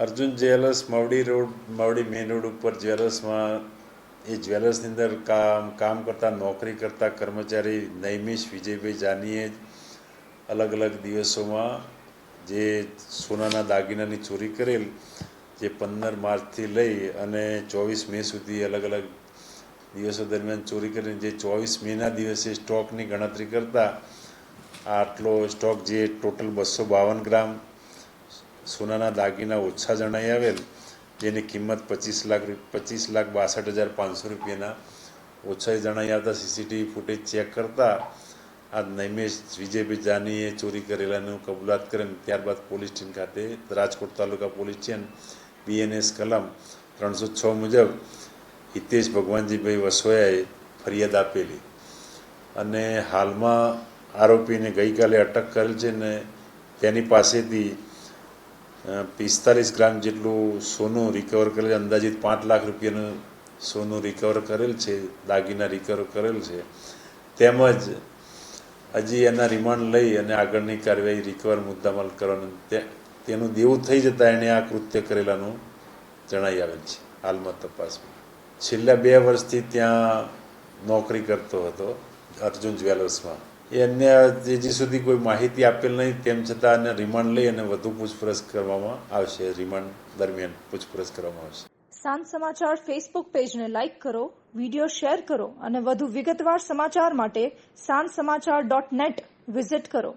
Arjun jewellers Mavdi main road ઉપર જ્વેલર્સમાં એ જ્વેલર્સની અંદર કામ કરતા નોકરી કરતા કર્મચારી નૈમિષ વિજયભાઈ જાનીએ અલગ અલગ દિવસોમાં જે સોનાના દાગીનાની ચોરી કરેલ, જે 15 માર્ચથી લઈ અને 24 મે સુધી અલગ અલગ દિવસો દરમિયાન ચોરી કરીને જે 24 મેના દિવસે સ્ટોકની ગણતરી કરતા આટલો સ્ટોક જે ટોટલ 252 ગ્રામ સોનાના દાગીના ઓછા જણાઈ આવેલ, જેની કિંમત 25,62,500 રૂપિયાના ઓછા જણાઈ આવતા સીસીટીવી ફૂટેજ ચેક કરતા આ નૈમેશ વિજયભાઈ જાનીએ ચોરી કરેલાનું કબૂલાત કરીને ત્યારબાદ પોલીસ સ્ટેશન ખાતે રાજકોટ તાલુકા પોલીસ સ્ટેશન BNS કલમ 306 મુજબ હિતેશ ભગવાનજીભાઈ વસોયાએ ફરિયાદ આપેલી અને હાલમાં આરોપીને ગઈકાલે અટક કરેલ છે ને તેની પાસેથી 45 ગ્રામ જેટલું સોનું રિકવર કરેલ, અંદાજિત 5 લાખ રૂપિયાનું સોનું રિકવર કરેલ છે, દાગીના રિકવર કરેલ છે. તેમજ હજી એના રિમાન્ડ લઈ અને આગળની કાર્યવાહી રિકવર મુદ્દામાલ કરવાનું તેનું દેવું થઈ જતાં એણે આ કૃત્ય કરેલાનું જણાઈ આવેલ છે. હાલમાં તપાસમાં છેલ્લા 2 વર્ષથી ત્યાં નોકરી કરતો હતો અર્જુન જ્વેલર્સમાં. એ અન્ય હજી સુધી કોઈ માહિતી આપેલ નહીં, તેમ છતાં એને રિમાન્ડ લઈ અને વધુ પૂછપરછ કરવામાં આવશે. રિમાન્ડ દરમિયાન પૂછપરછ કરવામાં આવશે. સાંજ સમાચાર ફેસબુક પેજને લાઇક કરો, વિડીયો શેર કરો અને વધુ વિગતવાર સમાચાર માટે sanssamachar.net વિઝિટ કરો.